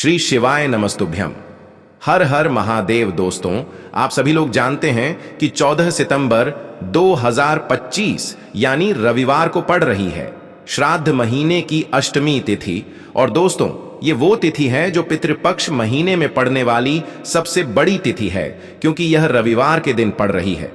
श्री शिवाय नमस्तुभ्यम। हर हर महादेव। दोस्तों, आप सभी लोग जानते हैं कि 14 सितंबर 2025 यानी रविवार को पड़ रही है श्राद्ध महीने की अष्टमी तिथि। और दोस्तों, ये वो तिथि है जो पितृपक्ष महीने में पड़ने वाली सबसे बड़ी तिथि है, क्योंकि यह रविवार के दिन पड़ रही है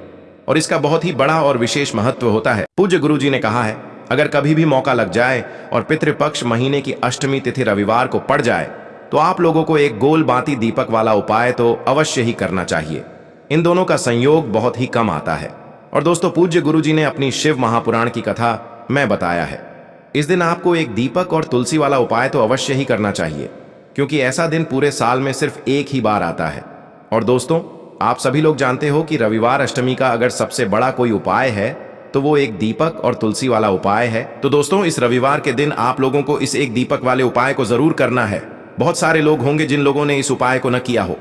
और इसका बहुत ही बड़ा और विशेष महत्व होता है। पूज्य गुरु जी ने कहा है, अगर कभी भी मौका लग जाए और पितृपक्ष महीने की अष्टमी तिथि रविवार को पड़ जाए तो आप लोगों को एक गोल बाती दीपक वाला उपाय तो अवश्य ही करना चाहिए। इन दोनों का संयोग बहुत ही कम आता है। और दोस्तों, पूज्य गुरु जी ने अपनी शिव महापुराण की कथा में बताया है, इस दिन आपको एक दीपक और तुलसी वाला उपाय तो अवश्य ही करना चाहिए, क्योंकि ऐसा दिन पूरे साल में सिर्फ एक ही बार आता है। और दोस्तों, आप सभी लोग जानते हो कि रविवार अष्टमी का अगर सबसे बड़ा कोई उपाय है तो वो एक दीपक और तुलसी वाला उपाय है। तो दोस्तों, इस रविवार के दिन आप लोगों को इस एक दीपक वाले उपाय को जरूर करना है। बहुत सारे लोग होंगे जिन लोगों ने इस उपाय को न किया हो,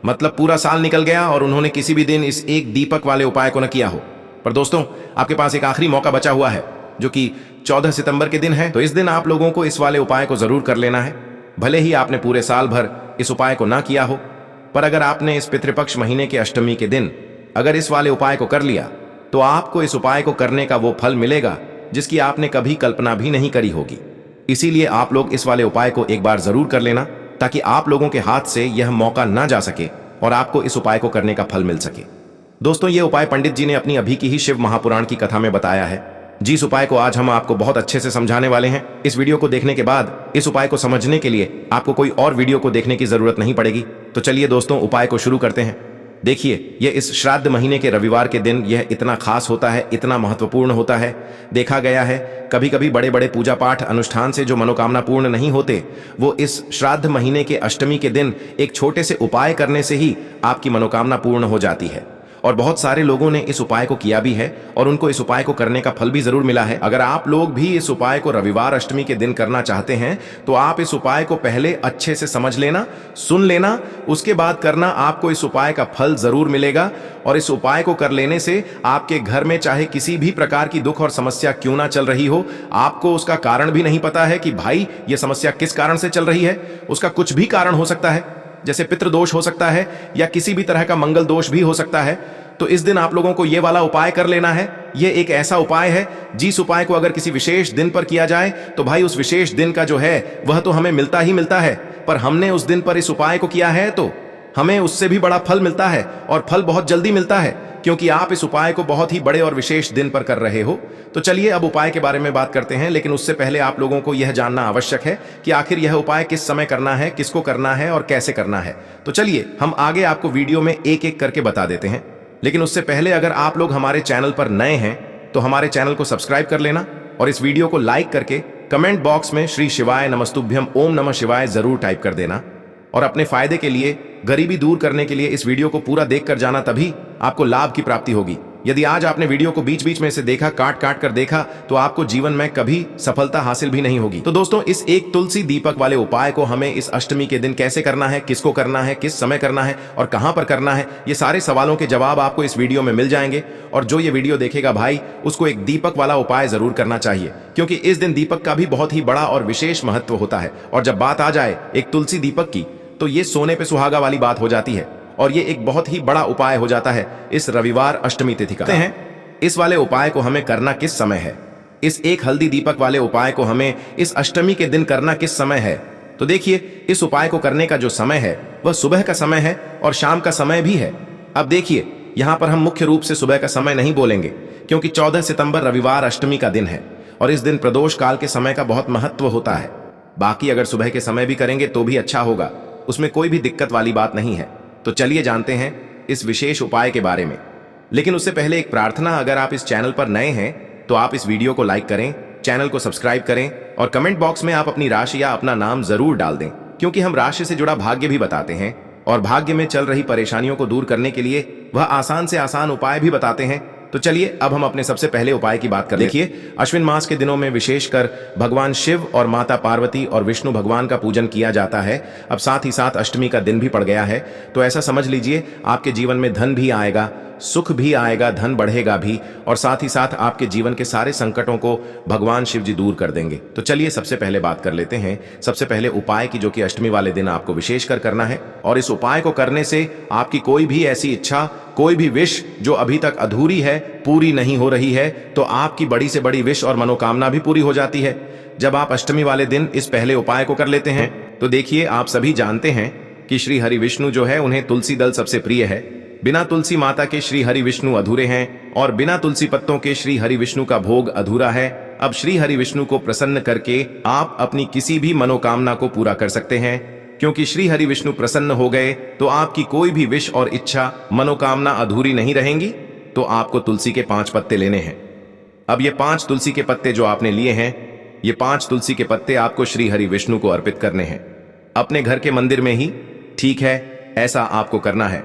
मतलब पूरा साल निकल गया और उन्होंने किसी भी दिन इस एक दीपक वाले उपाय को न किया हो। पर दोस्तों, आपके पास एक आखिरी मौका बचा हुआ है, जो कि 14 सितंबर के दिन है। तो इस दिन आप लोगों को इस वाले उपाय को जरूर कर लेना है। भले ही आपने पूरे साल भर इस उपाय को ना किया हो, पर अगर आपने इस पितृपक्ष महीने के अष्टमी के दिन अगर इस वाले उपाय को कर लिया तो आपको इस उपाय को करने का वो फल मिलेगा जिसकी आपने कभी कल्पना भी नहीं करी होगी। इसीलिए आप लोग इस वाले उपाय को एक बार जरूर कर लेना, ताकि आप लोगों के हाथ से यह मौका ना जा सके और आपको इस उपाय को करने का फल मिल सके। दोस्तों, ये उपाय पंडित जी ने अपनी अभी की ही शिव महापुराण की कथा में बताया है। जिस उपाय को आज हम आपको बहुत अच्छे से समझाने वाले हैं, इस वीडियो को देखने के बाद इस उपाय को समझने के लिए आपको कोई और वीडियो को देखने की जरूरत नहीं पड़ेगी। तो चलिए दोस्तों, उपाय को शुरू करते हैं। देखिए, यह इस श्राद्ध महीने के रविवार के दिन यह इतना खास होता है, इतना महत्वपूर्ण होता है। देखा गया है कभी कभी बड़े बड़े पूजा पाठ अनुष्ठान से जो मनोकामना पूर्ण नहीं होते, वो इस श्राद्ध महीने के अष्टमी के दिन एक छोटे से उपाय करने से ही आपकी मनोकामना पूर्ण हो जाती है। और बहुत सारे लोगों ने इस उपाय को किया भी है और उनको इस उपाय को करने का फल भी जरूर मिला है। अगर आप लोग भी इस उपाय को रविवार अष्टमी के दिन करना चाहते हैं तो आप इस उपाय को पहले अच्छे से समझ लेना, सुन लेना, उसके बाद करना। आपको इस उपाय का फल जरूर मिलेगा। और इस उपाय को कर लेने से आपके घर में चाहे किसी भी प्रकार की दुख और समस्या क्यों ना चल रही हो, आपको उसका कारण भी नहीं पता है कि भाई ये समस्या किस कारण से चल रही है, उसका कुछ भी कारण हो सकता है, जैसे पितृदोष हो सकता है या किसी भी तरह का मंगल दोष भी हो सकता है। तो इस दिन आप लोगों को ये वाला उपाय कर लेना है। ये एक ऐसा उपाय है जिस उपाय को अगर किसी विशेष दिन पर किया जाए तो भाई उस विशेष दिन का जो है वह तो हमें मिलता ही मिलता है, पर हमने उस दिन पर इस उपाय को किया है तो हमें उससे भी बड़ा फल मिलता है, और फल बहुत जल्दी मिलता है, क्योंकि आप इस उपाय को बहुत ही बड़े और विशेष दिन पर कर रहे हो। तो चलिए अब उपाय के बारे में बात करते हैं, लेकिन उससे पहले आप लोगों को यह जानना आवश्यक है कि आखिर यह उपाय किस समय करना है, किसको करना है और कैसे करना है। तो चलिए हम आगे आपको वीडियो में एक एक करके बता देते हैं। लेकिन उससे पहले अगर आप लोग हमारे चैनल पर नए हैं तो हमारे चैनल को सब्सक्राइब कर लेना और इस वीडियो को लाइक करके कमेंट बॉक्स में श्री शिवाय नमस्तुभ्यम ओम नमः शिवाय जरूर टाइप कर देना। और अपने फायदे के लिए, गरीबी दूर करने के लिए इस वीडियो को पूरा देख कर जाना, तभी आपको लाभ की प्राप्ति होगी। यदि आज आपने वीडियो को बीच बीच में से देखा, काट काट कर देखा, तो आपको जीवन में कभी सफलता हासिल भी नहीं होगी। तो दोस्तों, इस एक तुलसी दीपक वाले उपाय को हमें इस अष्टमी के दिन कैसे करना है, किसको करना है, किस समय करना है और कहां पर करना है, ये सारे सवालों के जवाब आपको इस वीडियो में मिल जाएंगे। और जो ये वीडियो देखेगा भाई, उसको एक दीपक वाला उपाय जरूर करना चाहिए, क्योंकि इस दिन दीपक का भी बहुत ही बड़ा और विशेष महत्व होता है। और जब बात आ जाए एक तुलसी दीपक की, तो ये सोने पे सुहागा वाली बात हो जाती है और ये एक बहुत ही बड़ा उपाय हो जाता है इस रविवार अष्टमी तिथि का। इस वाले उपाय को हमें करना किस समय है, इस एक हल्दी दीपक वाले उपाय को हमें इस अष्टमी के दिन करना किस समय है। तो देखिए, इस उपाय को करने का जो समय है वह सुबह का समय है और शाम का समय भी है। अब देखिए, यहां पर हम मुख्य रूप से सुबह का समय नहीं बोलेंगे, क्योंकि 14 सितंबर रविवार अष्टमी का दिन है और इस दिन प्रदोष काल के समय का बहुत महत्व होता है। बाकी अगर सुबह के समय भी करेंगे तो भी अच्छा होगा, उसमें कोई भी दिक्कत वाली बात नहीं है। तो चलिए जानते हैं इस विशेष उपाय के बारे में। लेकिन उससे पहले एक प्रार्थना, अगर आप इस चैनल पर नए हैं तो आप इस वीडियो को लाइक करें, चैनल को सब्सक्राइब करें और कमेंट बॉक्स में आप अपनी राशि या अपना नाम जरूर डाल दें, क्योंकि हम राशि से जुड़ा भाग्य भी बताते हैं और भाग्य में चल रही परेशानियों को दूर करने के लिए वह आसान से आसान उपाय भी बताते हैं। तो चलिए अब हम अपने सबसे पहले उपाय की बात कर देखिए, अश्विन मास के दिनों में विशेषकर भगवान शिव और माता पार्वती और विष्णु भगवान का पूजन किया जाता है। अब साथ ही साथ अष्टमी का दिन भी पड़ गया है, तो ऐसा समझ लीजिए आपके जीवन में धन भी आएगा, सुख भी आएगा, धन बढ़ेगा भी, और साथ ही साथ आपके जीवन के सारे संकटों को भगवान शिव जी दूर कर देंगे। तो चलिए सबसे पहले बात कर लेते हैं सबसे पहले उपाय की, जो कि अष्टमी वाले दिन आपको विशेषकर करना है। और इस उपाय को करने से आपकी कोई भी ऐसी इच्छा, कोई भी विश जो अभी तक अधूरी है, पूरी नहीं हो रही है, तो आपकी बड़ी से बड़ी विश और मनोकामना भी पूरी हो जाती है जब आप अष्टमी वाले दिन इस पहले उपाय को कर लेते हैं। तो देखिए, आप सभी जानते हैं कि श्री हरि विष्णु जो है, उन्हें तुलसी दल सबसे प्रिय है। बिना तुलसी माता के श्री हरि विष्णु अधूरे हैं और बिना तुलसी पत्तों के श्री हरि विष्णु का भोग अधूरा है। अब श्री हरि विष्णु को प्रसन्न करके आप अपनी किसी भी मनोकामना को पूरा कर सकते हैं, क्योंकि श्री हरि विष्णु प्रसन्न हो गए तो आपकी कोई भी विश और इच्छा, मनोकामना अधूरी नहीं रहेंगी। तो आपको तुलसी के 5 पत्ते लेने हैं। अब ये 5 तुलसी के पत्ते जो आपने लिए हैं, ये 5 तुलसी के पत्ते आपको श्री हरि विष्णु को अर्पित करने हैं, अपने घर के मंदिर में ही। ठीक है, ऐसा आपको करना है।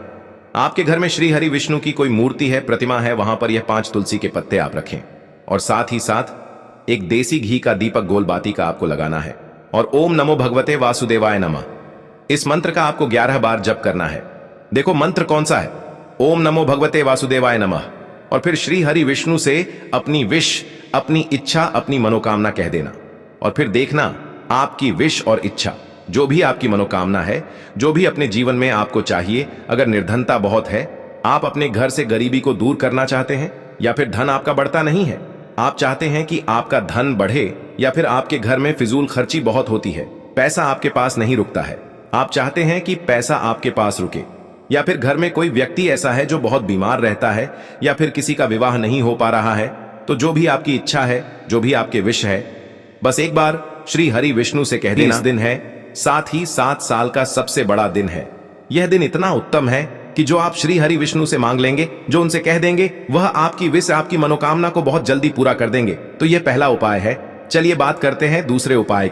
आपके घर में श्री हरि विष्णु की कोई मूर्ति है, प्रतिमा है, वहां पर यह 5 तुलसी के पत्ते आप रखें। और साथ ही साथ एक देसी घी का दीपक गोल बाती का आपको लगाना है। और ओम नमो भगवते वासुदेवाय नमः, इस मंत्र का आपको 11 बार जप करना है। देखो मंत्र कौन सा है, ओम नमो भगवते वासुदेवाय नमः। और फिर श्री हरि विष्णु से अपनी विश, अपनी इच्छा, अपनी मनोकामना कह देना। और फिर देखना आपकी विश और इच्छा, जो भी आपकी मनोकामना है, जो भी अपने जीवन में आपको चाहिए, अगर निर्धनता बहुत है, आप अपने घर से गरीबी को दूर करना चाहते हैं, या फिर धन आपका बढ़ता नहीं है, आप चाहते हैं कि आपका धन बढ़े, या फिर आपके घर में फिजूल खर्ची बहुत होती है, पैसा आपके पास नहीं रुकता है, आप चाहते हैं कि पैसा आपके पास रुके, या फिर घर में कोई व्यक्ति ऐसा है जो बहुत बीमार रहता है, या फिर किसी का विवाह नहीं हो पा रहा है, तो जो भी आपकी इच्छा है, जो भी आपके विश है, बस एक बार श्री हरि विष्णु से कह देना। इस दिन है, साथ ही 7 साल का सबसे बड़ा दिन है। यह दिन इतना उत्तम है कि जो आप श्री हरि विष्णु से मांग लेंगे, जो उनसे कह देंगे, वह आपकी विश, आपकी मनोकामना को बहुत जल्दी पूरा कर देंगे। तो यह पहला उपाय है। चलिए बात करते हैं दूसरे उपाय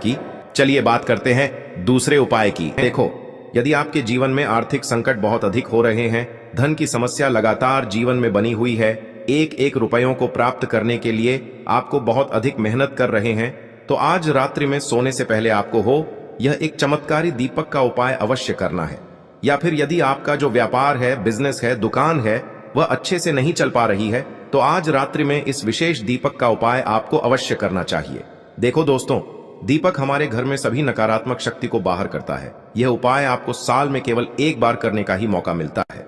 की। देखो, यदि आपके जीवन में आर्थिक संकट बहुत अधिक हो रहे हैं, धन की समस्या लगातार जीवन में बनी हुई है, एक एक रुपयों को प्राप्त करने के लिए आपको बहुत अधिक मेहनत कर रहे हैं, तो आज रात्रि में सोने से पहले आपको यह एक चमत्कारी दीपक का उपाय अवश्य करना है। या फिर यदि आपका जो व्यापार है, बिजनेस है, दुकान है, वह अच्छे से नहीं चल पा रही है, तो आज रात्रि में इस विशेष दीपक का उपाय आपको अवश्य करना चाहिए। देखो दोस्तों, दीपक हमारे घर में सभी नकारात्मक शक्ति को बाहर करता है। यह उपाय आपको साल में केवल एक बार करने का ही मौका मिलता है।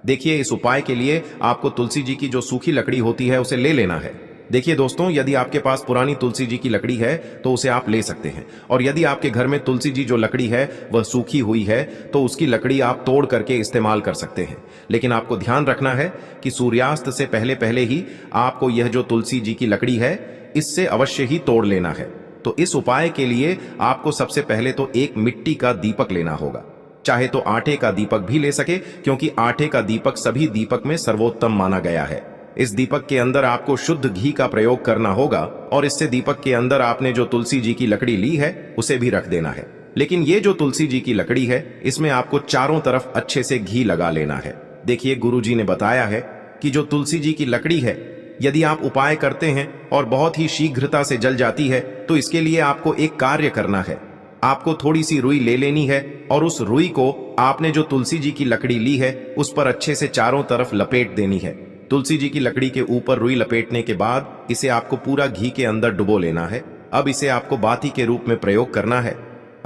देखिए, इस उपाय के लिए आपको तुलसी जी की जो सूखी लकड़ी होती है, उसे ले लेना है। देखिए दोस्तों, यदि आपके पास पुरानी तुलसी जी की लकड़ी है तो उसे आप ले सकते हैं, और यदि आपके घर में तुलसी जी जो लकड़ी है वह सूखी हुई है, तो उसकी लकड़ी आप तोड़ करके इस्तेमाल कर सकते हैं। लेकिन आपको ध्यान रखना है कि सूर्यास्त से पहले पहले ही आपको यह जो तुलसी जी की लकड़ी है, इससे अवश्य ही तोड़ लेना है। तो इस उपाय के लिए आपको सबसे पहले तो एक मिट्टी का दीपक लेना होगा, चाहे तो आटे का दीपक भी ले सके, क्योंकि आटे का दीपक सभी दीपक में सर्वोत्तम माना गया है। इस दीपक के अंदर आपको शुद्ध घी का प्रयोग करना होगा, और इससे दीपक के अंदर आपने जो तुलसी जी की लकड़ी ली है उसे भी रख देना है। लेकिन ये जो तुलसी जी की लकड़ी है, इसमें आपको चारों तरफ अच्छे से घी लगा लेना है। देखिए, गुरु जी ने बताया है कि जो तुलसी जी की लकड़ी है, यदि आप उपाय करते हैं और बहुत ही शीघ्रता से जल जाती है, तो इसके लिए आपको एक कार्य करना है। आपको थोड़ी सी रुई ले लेनी है, और उस रुई को आपने जो तुलसी जी की लकड़ी ली है उस पर अच्छे से चारों तरफ लपेट देनी है। तुलसी जी की लकड़ी के ऊपर रुई लपेटने के बाद इसे आपको पूरा घी के अंदर डुबो लेना है। अब इसे आपको बाती के रूप में प्रयोग करना है।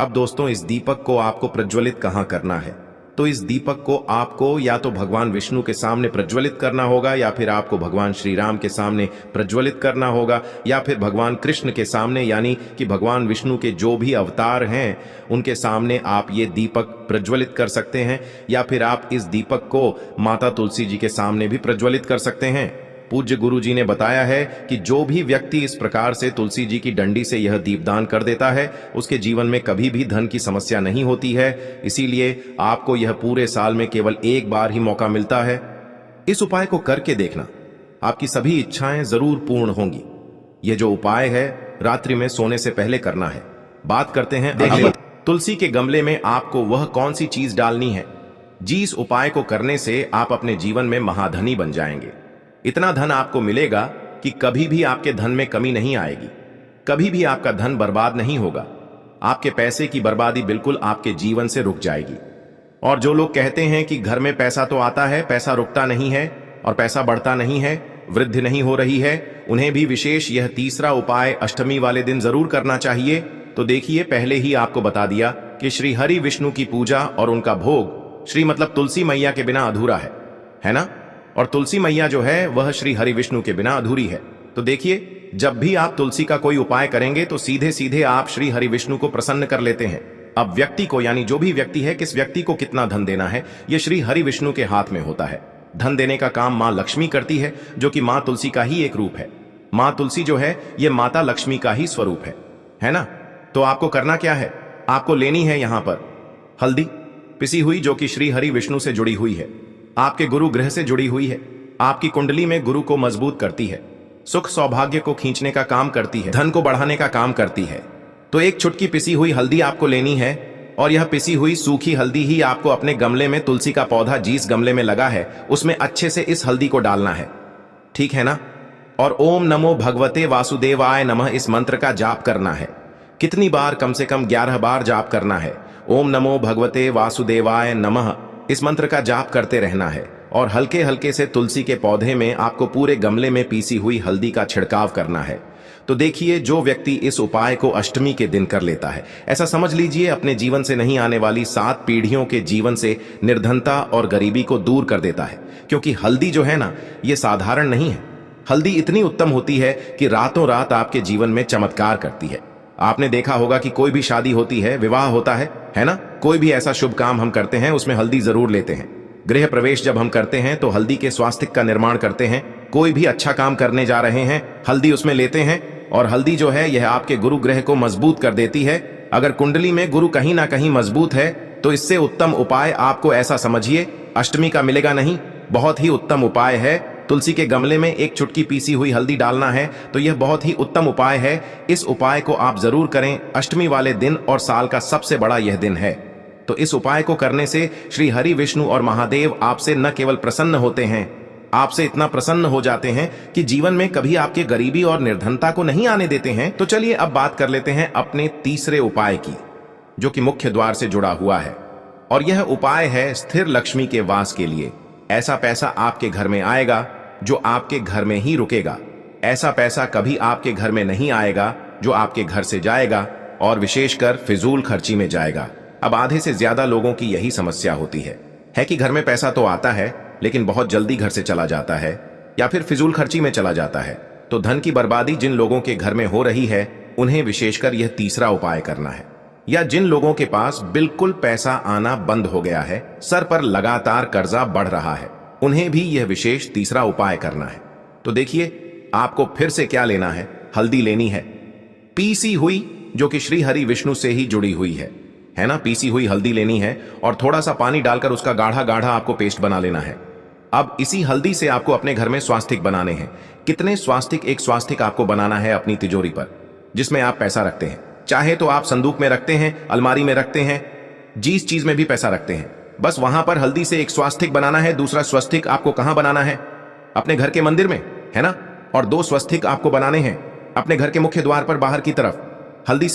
अब दोस्तों, इस दीपक को आपको प्रज्वलित कहाँ करना है? तो इस दीपक को आपको या तो भगवान विष्णु के सामने प्रज्वलित करना होगा, या फिर आपको भगवान श्री राम के सामने प्रज्वलित करना होगा, या फिर भगवान कृष्ण के सामने, यानी कि भगवान विष्णु के जो भी अवतार हैं उनके सामने आप ये दीपक प्रज्वलित कर सकते हैं। या फिर आप इस दीपक को माता तुलसी जी के सामने भी प्रज्वलित कर सकते हैं। पूज्य गुरु जी ने बताया है कि जो भी व्यक्ति इस प्रकार से तुलसी जी की डंडी से यह दीपदान कर देता है, उसके जीवन में कभी भी धन की समस्या नहीं होती है। इसीलिए आपको यह पूरे साल में केवल एक बार ही मौका मिलता है। इस उपाय को करके देखना, आपकी सभी इच्छाएं जरूर पूर्ण होंगी। यह जो उपाय है रात्रि में सोने से पहले करना है। बात करते हैं अगले। तुलसी के गमले में आपको वह कौन सी चीज डालनी है जिस उपाय को करने से आप अपने जीवन में महाधनी बन जाएंगे। इतना धन आपको मिलेगा कि कभी भी आपके धन में कमी नहीं आएगी, कभी भी आपका धन बर्बाद नहीं होगा। आपके पैसे की बर्बादी बिल्कुल आपके जीवन से रुक जाएगी। और जो लोग कहते हैं कि घर में पैसा तो आता है, पैसा रुकता नहीं है, और पैसा बढ़ता नहीं है, वृद्धि नहीं हो रही है, उन्हें भी विशेष यह तीसरा उपाय अष्टमी वाले दिन जरूर करना चाहिए। तो देखिए, पहले ही आपको बता दिया कि श्री हरि विष्णु की पूजा और उनका भोग श्री मतलब तुलसी मैया के बिना अधूरा है ना? और तुलसी मैया जो है वह श्री हरि विष्णु के बिना अधूरी है। तो देखिए, जब भी आप तुलसी का कोई उपाय करेंगे तो सीधे सीधे आप श्री हरि विष्णु को प्रसन्न कर लेते हैं। अब व्यक्ति को, यानी जो भी व्यक्ति है, किस व्यक्ति को कितना धन देना है, यह श्री हरि विष्णु के हाथ में होता है। धन देने का काम मां लक्ष्मी करती है, जो कि मां तुलसी का ही एक रूप है। मां तुलसी जो है यह माता लक्ष्मी का ही स्वरूप है ना? तो आपको करना क्या है, आपको लेनी है यहां पर हल्दी पिसी हुई, जो कि श्री हरि विष्णु से जुड़ी हुई है, आपके गुरु ग्रह से जुड़ी हुई है, आपकी कुंडली में गुरु को मजबूत करती है, सुख सौभाग्य को खींचने का काम करती है, धन को बढ़ाने का काम करती है। तो एक चुटकी पिसी हुई हल्दी आपको लेनी है, और यह पिसी हुई सूखी हल्दी ही आपको अपने गमले में, तुलसी का पौधा जिस गमले में लगा है उसमें अच्छे से इस हल्दी को डालना है, ठीक है ना? और ओम नमो भगवते वासुदेवाय नमः इस मंत्र का जाप करना है। कितनी बार? कम से कम 11 बार जाप करना है। ओम नमो भगवते वासुदेवाय नमः इस मंत्र का जाप करते रहना है, और हल्के हल्के से तुलसी के पौधे में आपको पूरे गमले में पीसी हुई हल्दी का छिड़काव करना है। तो देखिए, जो व्यक्ति इस उपाय को अष्टमी के दिन कर लेता है, ऐसा समझ लीजिए अपने जीवन से नहीं आने वाली 7 पीढ़ियों के जीवन से निर्धनता और गरीबी को दूर कर देता है। क्योंकि हल्दी जो है ना, ये साधारण नहीं है। हल्दी इतनी उत्तम होती है कि रातों रात आपके जीवन में चमत्कार करती है। आपने देखा होगा कि कोई भी शादी होती है, विवाह होता है ना? कोई भी ऐसा शुभ काम हम करते हैं उसमें हल्दी जरूर लेते हैं। गृह प्रवेश जब हम करते हैं तो हल्दी के स्वास्तिक का निर्माण करते हैं। कोई भी अच्छा काम करने जा रहे हैं, हल्दी उसमें लेते हैं। और हल्दी जो है यह आपके गुरु ग्रह को मजबूत कर देती है। अगर कुंडली में गुरु कहीं ना कहीं मजबूत है तो इससे उत्तम उपाय आपको, ऐसा समझिए, अष्टमी का मिलेगा नहीं। बहुत ही उत्तम उपाय है। तुलसी के गमले में एक चुटकी पीसी हुई हल्दी डालना है, तो यह बहुत ही उत्तम उपाय है। इस उपाय को आप जरूर करें अष्टमी वाले दिन, और साल का सबसे बड़ा यह दिन है। तो इस उपाय को करने से श्री हरि विष्णु और महादेव आपसे न केवल प्रसन्न होते हैं, आपसे इतना प्रसन्न हो जाते हैं कि जीवन में कभी आपके गरीबी और निर्धनता को नहीं आने देते हैं। तो चलिए अब बात कर लेते हैं अपने तीसरे उपाय की, जो कि मुख्य द्वार से जुड़ा हुआ है। और यह उपाय है स्थिर लक्ष्मी के वास के लिए। ऐसा पैसा आपके घर में आएगा जो आपके घर में ही रुकेगा। ऐसा पैसा कभी आपके घर में नहीं आएगा जो आपके घर से जाएगा, और विशेषकर फिजूल खर्ची में जाएगा। अब आधे से ज्यादा लोगों की यही समस्या होती है कि घर में पैसा तो आता है लेकिन बहुत जल्दी घर से चला जाता है, या फिर फिजूल खर्ची में चला जाता है। तो धन की बर्बादी जिन लोगों के घर में हो रही है, उन्हें विशेषकर यह तीसरा उपाय करना है। या जिन लोगों के पास बिल्कुल पैसा आना बंद हो गया है, सर पर लगातार कर्जा बढ़ रहा है, उन्हें भी यह विशेष तीसरा उपाय करना है। तो देखिए, आपको फिर से क्या लेना है, हल्दी लेनी है पीसी हुई, जो कि श्री हरि विष्णु से ही जुड़ी हुई है ना? पीसी हुई हल्दी लेनी है, और थोड़ा सा पानी डालकर उसका गाढ़ा गाढ़ा आपको पेस्ट बना लेना है। अब इसी हल्दी से आपको अपने घर में स्वास्तिक बनाने हैं। कितने स्वास्तिक? एक स्वास्तिक आपको बनाना है अपनी तिजोरी पर, जिसमें आप पैसा रखते हैं। चाहे तो आप संदूक में रखते हैं, अलमारी में रखते हैं, जिस चीज में भी पैसा रखते हैं, बस वहां पर हल्दी से एक स्वास्तिक बनाना है। दूसरा स्वस्तिक आपको कहां बनाना है? अपने घर के मंदिर में, है ना? और 2 स्वस्तिक आपको बनाने हैं अपने घर के मुख्य द्वार पर बाहर की तरफ। हल्दी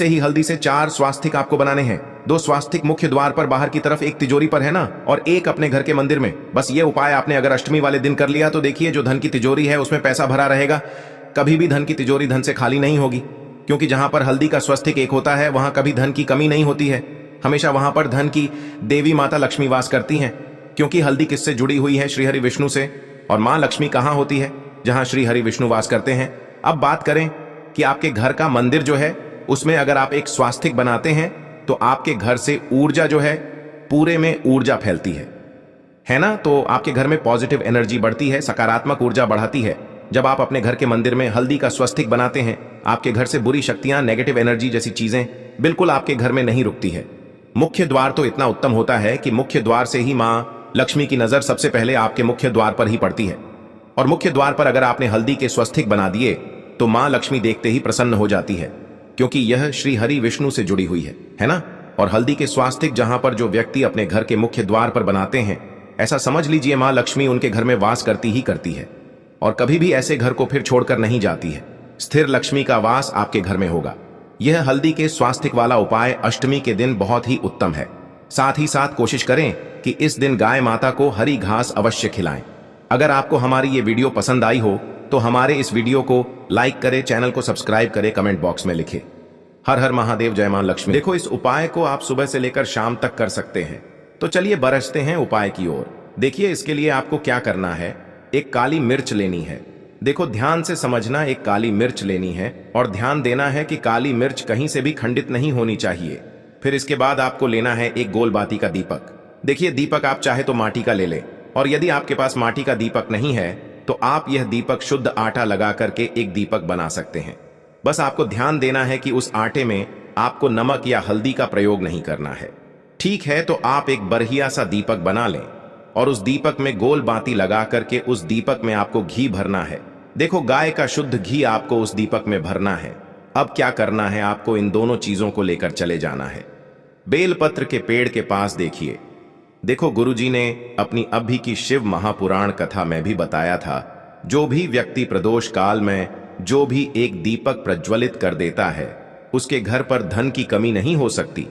से 4 स्वास्तिक आपको बनाने हैं। 2 स्वास्तिक मुख्य द्वार पर बाहर की तरफ, एक तिजोरी पर, है ना? और एक अपने घर के मंदिर में। बस ये उपाय आपने अगर अष्टमी वाले दिन कर लिया तो देखिए, जो धन की तिजोरी है उसमें पैसा भरा रहेगा। कभी भी धन की तिजोरी धन से खाली नहीं होगी, क्योंकि जहां पर हल्दी का स्वस्तिक एक होता है वहां कभी धन की कमी नहीं होती है। हमेशा वहां पर धन की देवी माता लक्ष्मी वास करती हैं, क्योंकि हल्दी किससे जुड़ी हुई है? श्री हरि विष्णु से। और मां लक्ष्मी कहां होती है? जहां श्री हरि विष्णु वास करते हैं। अब बात करें कि आपके घर का मंदिर जो है उसमें अगर आप एक स्वास्तिक बनाते हैं तो आपके घर से ऊर्जा जो है, पूरे में ऊर्जा फैलती है ना? तो आपके घर में पॉजिटिव एनर्जी बढ़ती है, सकारात्मक ऊर्जा बढ़ाती है। जब आप अपने घर के मंदिर में हल्दी का स्वस्तिक बनाते हैं, आपके घर से बुरी शक्तियां, नेगेटिव एनर्जी जैसी चीजें बिल्कुल आपके घर में नहीं रुकती है। मुख्य द्वार तो इतना उत्तम होता है कि मुख्य द्वार से ही मां लक्ष्मी की नजर सबसे पहले आपके मुख्य द्वार पर ही पड़ती है। और मुख्य द्वार पर अगर आपने हल्दी के स्वस्तिक बना दिए तो मां लक्ष्मी देखते ही प्रसन्न हो जाती है, क्योंकि यह श्री हरि विष्णु से जुड़ी हुई है ना? और हल्दी के स्वास्तिक जहां पर जो व्यक्ति अपने घर के मुख्य द्वार पर बनाते हैं, ऐसा समझ लीजिए मां लक्ष्मी उनके घर में वास करती ही करती है, और कभी भी ऐसे घर को फिर छोड़कर नहीं जाती है। स्थिर लक्ष्मी का वास आपके घर में होगा। यह हल्दी के स्वास्तिक वाला उपाय अष्टमी के दिन बहुत ही उत्तम है। साथ ही साथ कोशिश करें कि इस दिन गाय माता को हरी घास अवश्य खिलाएं। अगर आपको हमारी ये वीडियो पसंद आई हो तो हमारे इस वीडियो को लाइक करें, चैनल को सब्सक्राइब करें, कमेंट बॉक्स में लिखें हर हर महादेव, जय मां लक्ष्मी। देखो, इस उपाय को आप सुबह से लेकर शाम तक कर सकते हैं। तो चलिए बरसते हैं उपाय की ओर। देखिए, इसके लिए आपको क्या करना है, एक काली मिर्च लेनी है। देखो, ध्यान से समझना, एक काली मिर्च लेनी है और ध्यान देना है कि काली मिर्च कहीं से भी खंडित नहीं होनी चाहिए। फिर इसके बाद आपको लेना है एक गोल बाती का दीपक। देखिए, दीपक आप चाहे तो माटी का ले ले, और यदि आपके पास माटी का दीपक नहीं है तो आप यह दीपक शुद्ध आटा लगा करके एक दीपक बना सकते हैं। बस आपको ध्यान देना है कि उस आटे में आपको नमक या हल्दी का प्रयोग नहीं करना है। ठीक है, तो आप एक बढ़िया सा दीपक बना लें और उस दीपक में गोल बाती लगा करके उस दीपक में आपको घी भरना है। देखो, गाय का शुद्ध घी आपको उस दीपक में भरना है। अब क्या करना है, आपको इन दोनों चीजों को लेकर चले जाना है। बेलपत्र के पेड़ के पास देखिए। देखो, गुरुजी ने अपनी अभी की शिव महापुराण कथा में भी बताया था, जो भी व्यक्ति प्रदोष काल में जो भी एक दीपक प्रज्वलित कर देता है उसके घर पर धन की कमी नहीं हो सकती।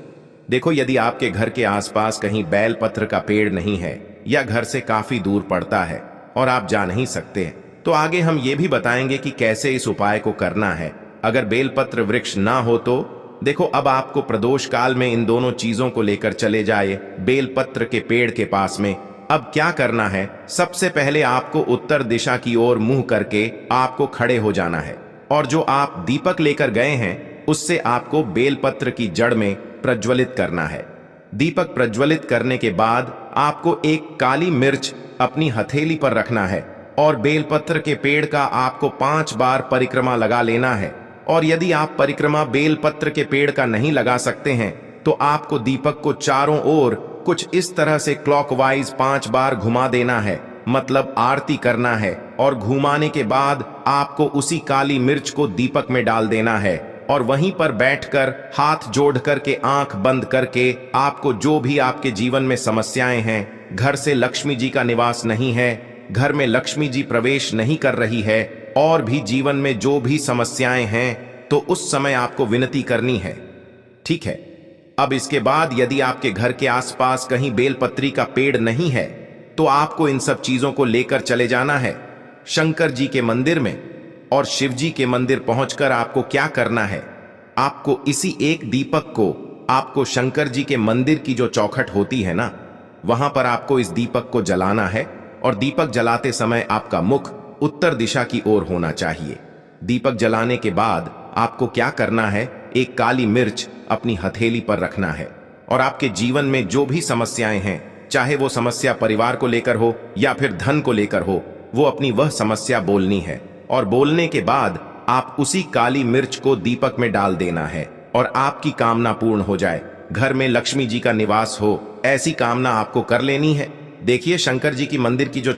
देखो, यदि आपके घर के आसपास कहीं बेलपत्र का पेड़ नहीं है या घर से काफी दूर पड़ता है और आप जा नहीं सकते, तो आगे हम ये भी बताएंगे कि कैसे इस उपाय को करना है। अगर बेलपत्र वृक्ष ना हो तो देखो, अब आपको प्रदोष काल में इन दोनों चीजों को लेकर चले जाए बेलपत्र के पेड़ के पास में। अब क्या करना है, सबसे पहले आपको उत्तर दिशा की ओर मुंह करके आपको खड़े हो जाना है और जो आप दीपक लेकर गए हैं उससे आपको बेलपत्र की जड़ में प्रज्वलित करना है। दीपक प्रज्वलित करने के बाद आपको एक काली मिर्च अपनी हथेली पर रखना है और बेलपत्र के पेड़ का आपको 5 बार परिक्रमा लगा लेना है। और यदि आप परिक्रमा बेलपत्र के पेड़ का नहीं लगा सकते हैं तो आपको दीपक को चारों ओर कुछ इस तरह से क्लॉकवाइज 5 बार घुमा देना है, मतलब आरती करना है। और घुमाने के बाद आपको उसी काली मिर्च को दीपक में डाल देना है और वहीं पर बैठकर हाथ जोड़ करके आंख बंद करके आपको जो भी आपके जीवन में समस्याएं हैं, घर से लक्ष्मी जी का निवास नहीं है, घर में लक्ष्मी जी प्रवेश नहीं कर रही है, और भी जीवन में जो भी समस्याएं हैं, तो उस समय आपको विनती करनी है। ठीक है, अब इसके बाद यदि आपके घर के आसपास कहीं बेलपत्री का पेड़ नहीं है तो आपको इन सब चीजों को लेकर चले जाना है शंकर जी के मंदिर में। और शिव जी के मंदिर पहुंचकर आपको क्या करना है, आपको इसी एक दीपक को आपको शंकर जी के मंदिर की जो चौखट होती है ना, वहां पर आपको इस दीपक को जलाना है। और दीपक जलाते समय आपका मुख उत्तर दिशा की ओर होना चाहिए। दीपक जलाने के बाद आपको क्या करना है, एक काली मिर्च अपनी हथेली पर रखना है और आपके जीवन में जो भी समस्याएं हैं, चाहे वो समस्या परिवार को लेकर हो या फिर धन को लेकर हो, वो अपनी वह समस्या बोलनी है। और बोलने के बाद आप उसी काली मिर्च को दीपक में डाल देना है और आपकी कामना पूर्ण हो जाए, घर में लक्ष्मी जी का निवास हो, ऐसी कामना आपको कर लेनी है। देखिए, शंकर जी की मंदिर की जो